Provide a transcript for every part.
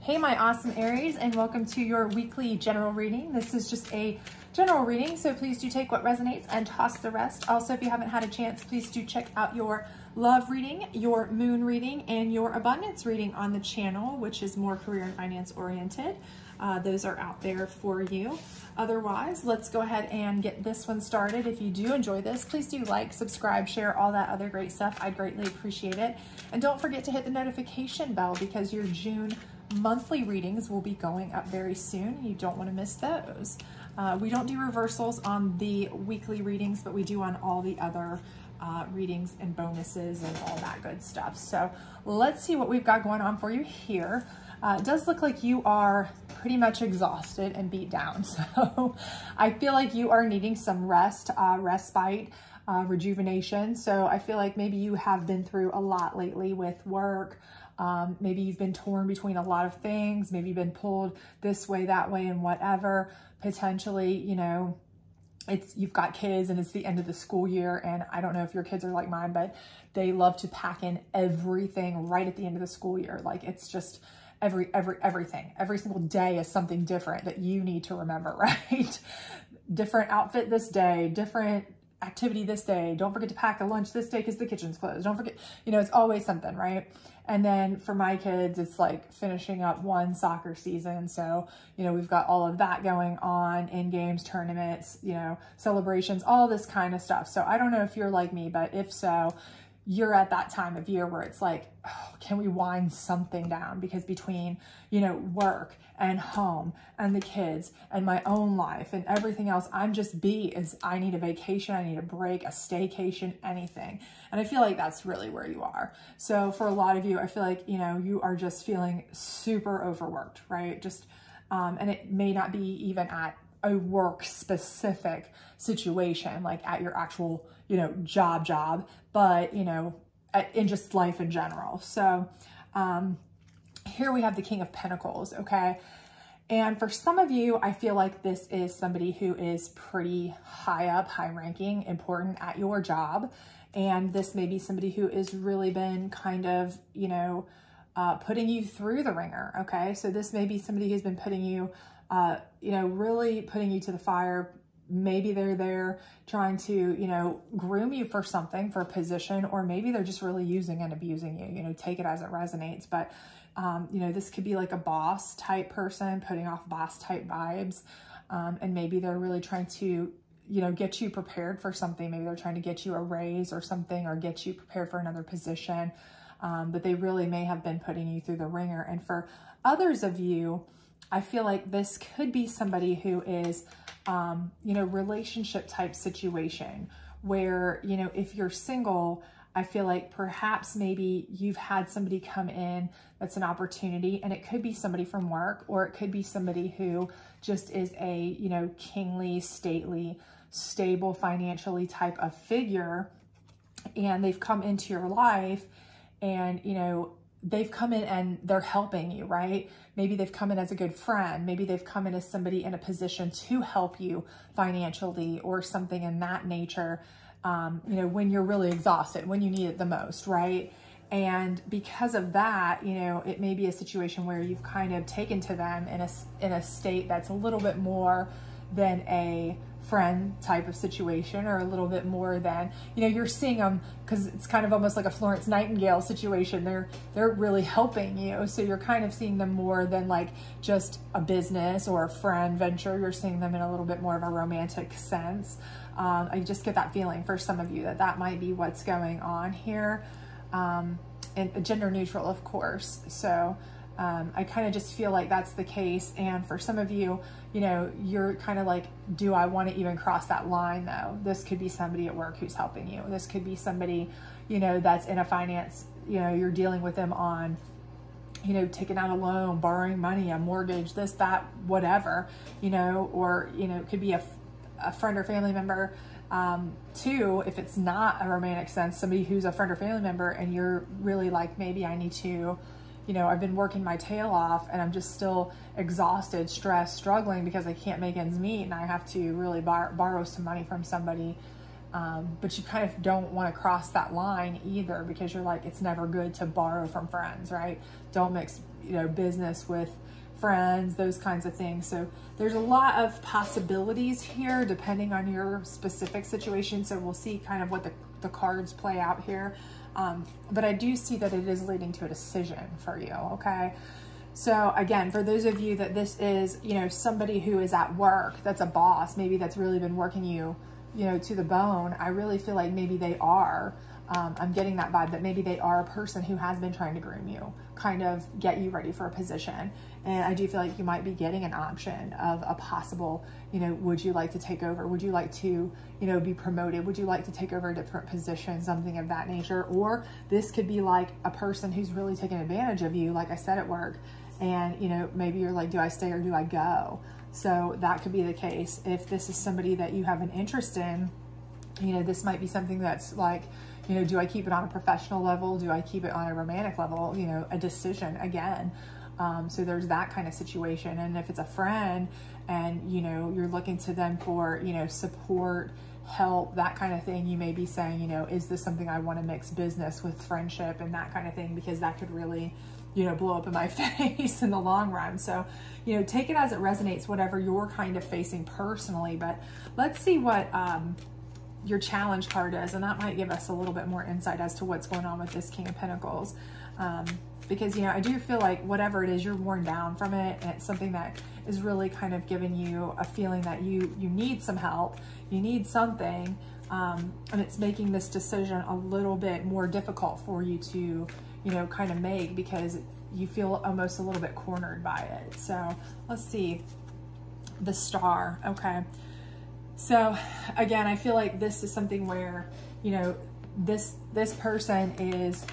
Hey, my awesome Aries, and welcome to your weekly general reading. This is just a general reading, so please do take what resonates and toss the rest. Also, if you haven't had a chance, please do check out your love reading, your moon reading, and your abundance reading on the channel, which is more career and finance oriented. Those are out there for you. Otherwise, let's go ahead and get this one started. If you do enjoy this, please do like, subscribe, share, all that other great stuff. I'd greatly appreciate it. And don't forget to hit the notification bell because your June monthly readings will be going up very soon. You don't want to miss those. We don't do reversals on the weekly readings, but we do on all the other readings and bonuses and all that good stuff. So let's see what we've got going on for you here. It does look like you are pretty much exhausted and beat down. So I feel like you are needing some rest, respite, rejuvenation. So I feel like maybe you have been through a lot lately with work. Maybe you've been torn between a lot of things. Maybe you've been pulled this way, that way, and whatever. Potentially, you know, you've got kids and it's the end of the school year. And I don't know if your kids are like mine, but they love to pack in everything right at the end of the school year. Like it's just everything. Every single day is something different that you need to remember, right? Different outfit this day, different activity this day. Don't forget to pack a lunch this day because the kitchen's closed. Don't forget, you know, it's always something, right? And then for my kids, it's like finishing up one soccer season. So, you know, we've got all of that going on in games, tournaments, you know, celebrations, all this kind of stuff. So I don't know if you're like me, but if so, you're at that time of year where it's like, oh, can we wind something down? Because between, you know, work and home and the kids and my own life and everything else, I'm just I need a vacation, I need a break, a staycation, anything. And I feel like that's really where you are. So for a lot of you, I feel like, you know, you are just feeling super overworked, right? Just, and it may not be even at a work specific situation, like at your actual, you know, job, but, you know, in just life in general. So here we have the King of Pentacles, okay? And for some of you, I feel like this is somebody who is pretty high up, high ranking, important at your job. And this may be somebody who has really been kind of, you know, putting you through the ringer, okay? So this may be somebody who's been putting you, you know, really putting you to the fire. Maybe they're there trying to, you know, groom you for something, for a position, or maybe they're just really using and abusing you, you know, take it as it resonates. But, you know, this could be like a boss type person putting off boss type vibes. And maybe they're really trying to, you know, get you prepared for something. Maybe they're trying to get you a raise or something, or get you prepared for another position. But they really may have been putting you through the ringer. And for others of you, I feel like this could be somebody who is, you know, relationship type situation where, you know, if you're single, I feel like perhaps maybe you've had somebody come in that's an opportunity, and it could be somebody from work, or it could be somebody who just is a, you know, kingly, stately, stable financially type of figure, and they've come into your life and, you know, they've come in and they're helping you, right? Maybe they've come in as a good friend. Maybe they've come in as somebody in a position to help you financially or something in that nature, you know, when you're really exhausted, when you need it the most, right? And because of that, you know, it may be a situation where you've kind of taken to them in a state that's a little bit more than a friend type of situation, or a little bit more than, you know, you're seeing them because it's kind of almost like a Florence Nightingale situation. They're really helping you. So you're kind of seeing them more than like just a business or a friend venture. You're seeing them in a little bit more of a romantic sense. I just get that feeling for some of you that might be what's going on here. And gender neutral, of course. So I kind of just feel like that's the case. And for some of you, you know, you're kind of like, do I want to even cross that line though? This could be somebody at work who's helping you. This could be somebody, you know, that's in a finance, you know, you're dealing with them on, you know, taking out a loan, borrowing money, a mortgage, this, that, whatever, you know, or, you know, it could be a friend or family member. Too, if it's not a romantic sense, somebody who's a friend or family member, and you're really like, maybe I need to, you know, I've been working my tail off and I'm just still exhausted, stressed, struggling because I can't make ends meet, and I have to really borrow some money from somebody but you kind of don't want to cross that line either, because you're like, it's never good to borrow from friends, right? Don't mix, business with friends, those kinds of things. So there's a lot of possibilities here depending on your specific situation. So we'll see kind of what the cards play out here. But I do see that it is leading to a decision for you, okay? So again, for those of you that this is, somebody who is at work, that's a boss, maybe that's really been working you, to the bone, I really feel like maybe they are, I'm getting that vibe that maybe they are a person who has been trying to groom you, kind of get you ready for a position. And I do feel like you might be getting an option of a possible, would you like to take over? Would you like to, be promoted? Would you like to take over a different position, something of that nature? Or this could be like a person who's really taking advantage of you, like I said, at work. And, maybe you're like, do I stay or do I go? So that could be the case. If this is somebody that you have an interest in, this might be something that's like, do I keep it on a professional level? Do I keep it on a romantic level? A decision again. So there's that kind of situation. And if it's a friend and, you're looking to them for, support, help, that kind of thing, you may be saying, is this something I want to mix business with friendship and that kind of thing, because that could really, blow up in my face in the long run. So, take it as it resonates, whatever you're kind of facing personally. But let's see what, your challenge card is, and that might give us a little bit more insight as to what's going on with this King of Pentacles. Because, I do feel like whatever it is, you're worn down from it, and it's something that is really kind of giving you a feeling that you need some help, you need something, and it's making this decision a little bit more difficult for you to, kind of make, because you feel almost a little bit cornered by it. So let's see, the Star, okay. So again, I feel like this is something where, this person is,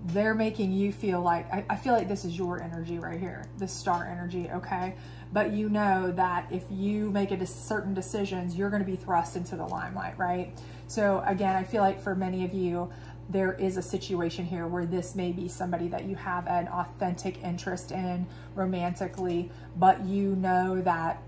they're making you feel like, I feel like this is your energy right here, the Star energy, okay? But you know that if you make certain decisions, you're going to be thrust into the limelight, right? So again, I feel like for many of you, there is a situation here where this may be somebody that you have an authentic interest in romantically, but you know that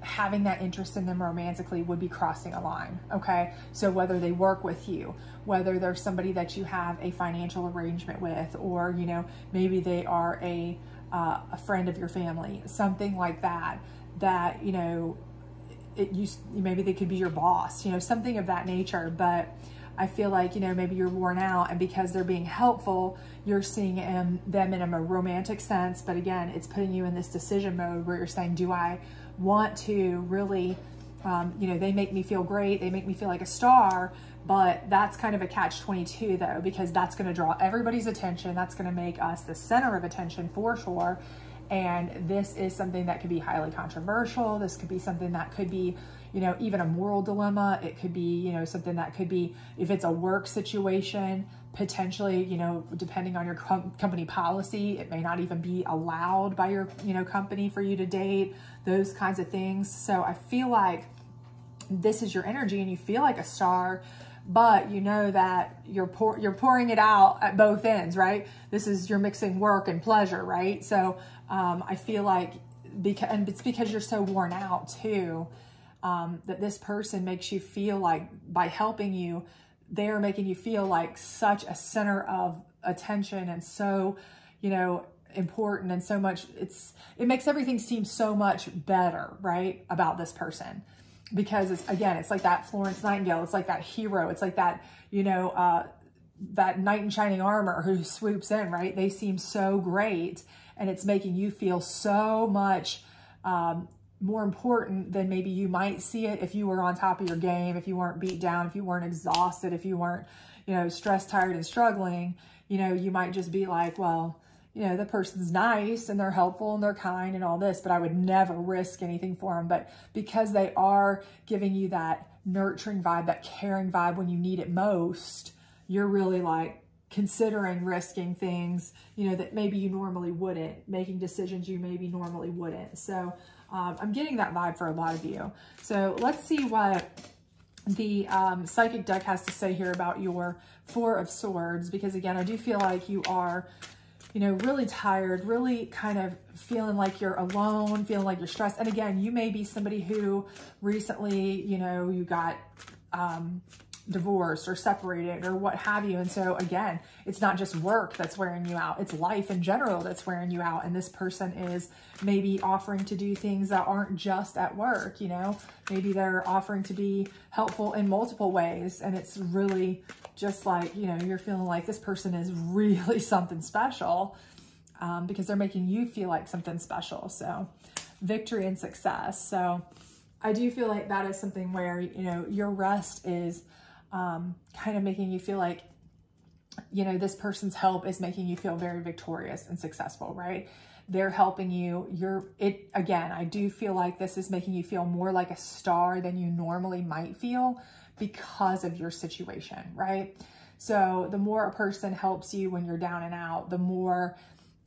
having that interest in them romantically would be crossing a line, okay? So whether they work with you, whether they're somebody that you have a financial arrangement with, or, maybe they are a friend of your family, something like that, maybe they could be your boss, something of that nature. But I feel like, maybe you're worn out, and because they're being helpful, you're seeing them in a romantic sense. But again, it's putting you in this decision mode where you're saying, do I want to really, they make me feel great, they make me feel like a star, but that's kind of a catch-22 though, because that's going to draw everybody's attention. That's going to make us the center of attention for sure. And this is something that could be highly controversial. This could be something that could be, even a moral dilemma. It could be, something that could be, if it's a work situation, potentially, depending on your company policy, it may not even be allowed by your, company for you to date, those kinds of things. So I feel like this is your energy and you feel like a star, but you know that you're pouring it out at both ends, right? You're mixing work and pleasure, right? So I feel like, and it's because you're so worn out too, that this person makes you feel like, by helping you, they're making you feel like such a center of attention, and so, important, and so much, it makes everything seem so much better, right, about this person. Because it's like that Florence Nightingale, it's like that hero, it's like that, that knight in shining armor who swoops in, right? They seem so great, and it's making you feel so much more important than maybe you might see it if you were on top of your game, if you weren't beat down, if you weren't exhausted, if you weren't, stressed, tired, and struggling. You might just be like, well, the person's nice and they're helpful and they're kind and all this, but I would never risk anything for them. But because they are giving you that nurturing vibe, that caring vibe when you need it most, you're really like considering risking things, that maybe you normally wouldn't, making decisions you maybe normally wouldn't. So I'm getting that vibe for a lot of you. So let's see what the psychic deck has to say here about your Four of Swords, because again, I do feel like you are you know, really tired, really kind of feeling like you're alone, feeling like you're stressed. And again, you may be somebody who recently, you know, you got divorced or separated or what have you. And so again, it's not just work that's wearing you out, it's life in general that's wearing you out. And this person is maybe offering to do things that aren't just at work, you know, maybe they're offering to be helpful in multiple ways. And it's really just like, you know, you're feeling like this person is really something special because they're making you feel like something special. So victory and success. So I do feel like that is something where, you know, your rest is kind of making you feel like, you know, this person's help is making you feel very victorious and successful, right? They're helping you. Again, I do feel like this is making you feel more like a star than you normally might feel because of your situation, right? So the more a person helps you when you're down and out, the more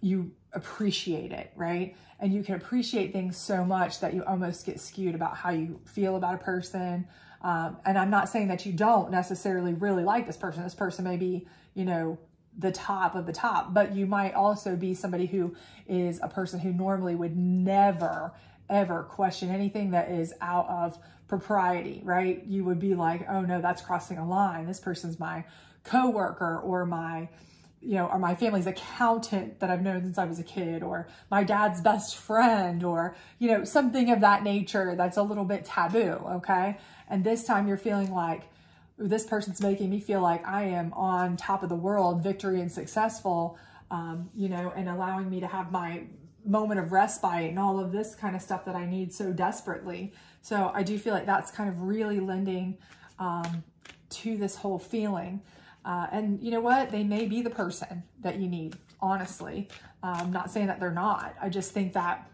you appreciate it, right? And you can appreciate things so much that you almost get skewed about how you feel about a person. And I'm not saying that you don't necessarily really like this person. This person may be, you know, the top of the top, but you might also be somebody who is a person who normally would never, ever question anything that is out of propriety, right? You would be like, oh no, that's crossing a line. This person's my coworker or my, you know, or my family's accountant that I've known since I was a kid, or my dad's best friend, or, you know, something of that nature that's a little bit taboo, okay? And this time you're feeling like, this person's making me feel like I am on top of the world, victory and successful, you know, and allowing me to have my moment of respite and all of this kind of stuff that I need so desperately. So I do feel like that's kind of really lending to this whole feeling. And you know what? They may be the person that you need, honestly. I'm not saying that they're not. I just think that,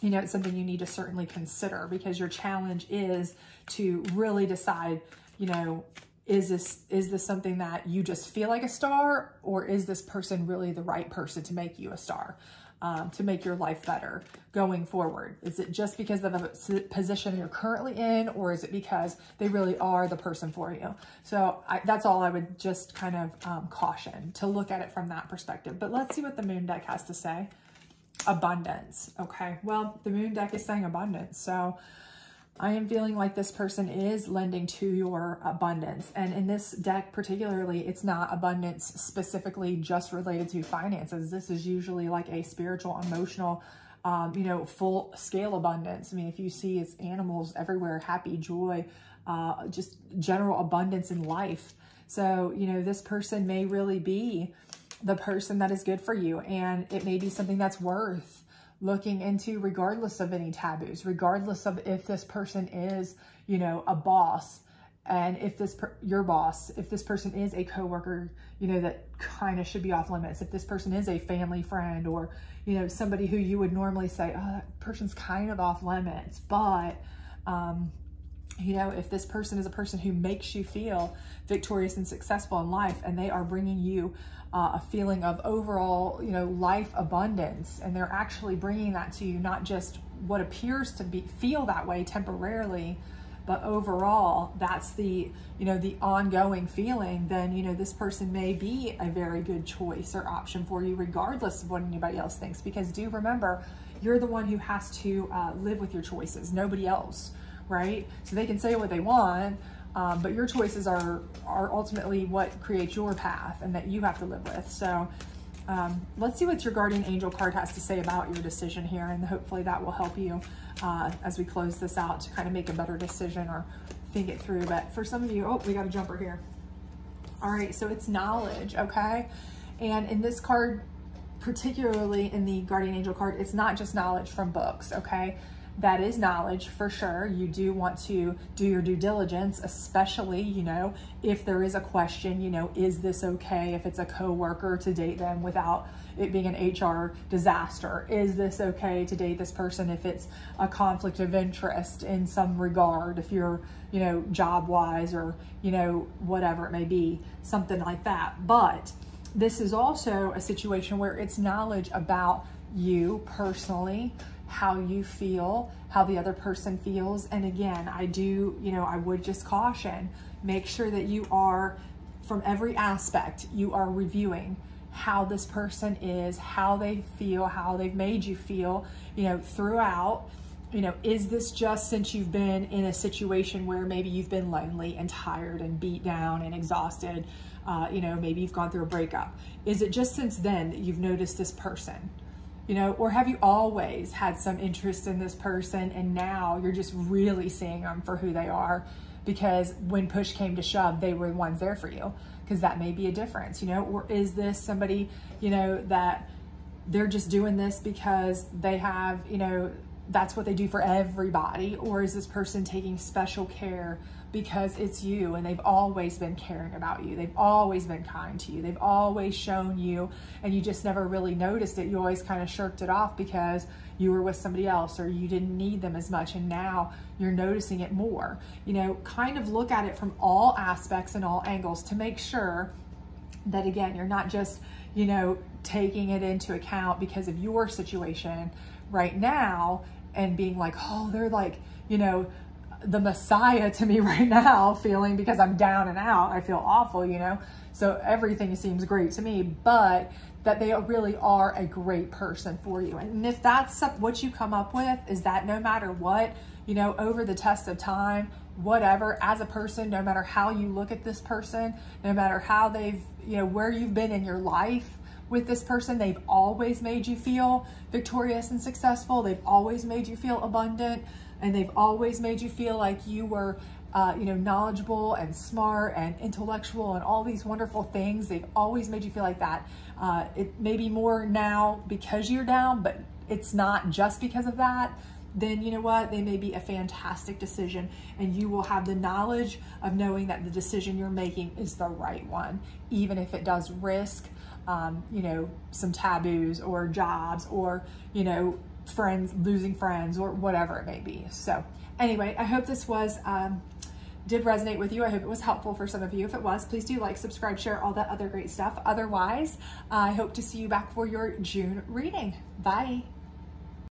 you know, it's something you need to certainly consider, because your challenge is to really decide, you know, is this something that you just feel like a star, or is this person really the right person to make you a star, to make your life better going forward? Is it just because of the position you're currently in, or is it because they really are the person for you? So that's all I would just kind of caution, to look at it from that perspective. But let's see what the moon deck has to say. Abundance. Okay, well, the moon deck is saying abundance. So I am feeling like this person is lending to your abundance. And in this deck particularly, it's not abundance specifically just related to finances. This is usually like a spiritual, emotional, you know, full scale abundance. I mean, if you see, it's animals everywhere, happy, joy, just general abundance in life. So, you know, this person may really be the person that is good for you. And it may be something that's worth looking into, regardless of any taboos, regardless of if this person is, you know, a boss, and if your boss, if this person is a coworker, you know, that kind of should be off limits. If this person is a family friend, or, you know, somebody who you would normally say, oh, that person's kind of off limits, but, you know, if this person is a person who makes you feel victorious and successful in life, and they are bringing you a feeling of overall, you know, life abundance, and they're actually bringing that to you, not just what appears to feel that way temporarily, but overall, that's the, you know, the ongoing feeling, then, you know, this person may be a very good choice or option for you, regardless of what anybody else thinks. Because do remember, you're the one who has to live with your choices, nobody else, right? So they can say what they want, but your choices are ultimately what creates your path, and that you have to live with. So let's see what your guardian angel card has to say about your decision here, and hopefully that will help you as we close this out to kind of make a better decision or think it through. But for some of you, oh, we got a jumper here. All right, so it's knowledge, okay? And in this card, particularly in the guardian angel card, it's not just knowledge from books, okay? That is knowledge for sure. You do want to do your due diligence, especially, you know, if there is a question, you know, is this okay if it's a coworker to date them without it being an HR disaster? Is this okay to date this person if it's a conflict of interest in some regard, if you're, you know, job-wise, or, you know, whatever it may be, something like that. But this is also a situation where it's knowledge about you personally, how you feel, how the other person feels. And again, I would just caution, make sure that you are, from every aspect, you are reviewing how this person is, how they feel, how they've made you feel, you know, throughout. You know, is this just since you've been in a situation where maybe you've been lonely and tired and beat down and exhausted, you know, maybe you've gone through a breakup. Is it just since then that you've noticed this person? You know, or have you always had some interest in this person and now you're just really seeing them for who they are because when push came to shove, they were the ones there for you? Because that may be a difference, you know. Or is this somebody, you know, that they're just doing this because they have, you know, that's what they do for everybody? Or is this person taking special care because it's you and they've always been caring about you? They've always been kind to you. They've always shown you and you just never really noticed it. You always kind of shirked it off because you were with somebody else or you didn't need them as much, and now you're noticing it more. You know, kind of look at it from all aspects and all angles to make sure that, again, you're not just, you know, taking it into account because of your situation right now and being like, oh, they're like, you know, the Messiah to me right now, feeling because I'm down and out, I feel awful, you know, so everything seems great to me, but that they really are a great person for you. And if that's what you come up with, is that no matter what, you know, over the test of time, whatever, as a person, no matter how you look at this person, no matter how they've, you know, where you've been in your life with this person, they've always made you feel victorious and successful. They've always made you feel abundant, and they've always made you feel like you were, you know, knowledgeable and smart and intellectual and all these wonderful things. They've always made you feel like that. It may be more now because you're down, but it's not just because of that. Then you know what? They may be a fantastic decision, and you will have the knowledge of knowing that the decision you're making is the right one, even if it does risk, you know, some taboos or jobs or, you know, friends, losing friends or whatever it may be. So anyway, I hope this was, did resonate with you. I hope it was helpful for some of you. If it was, please do like, subscribe, share, all that other great stuff. Otherwise, I hope to see you back for your June reading. Bye.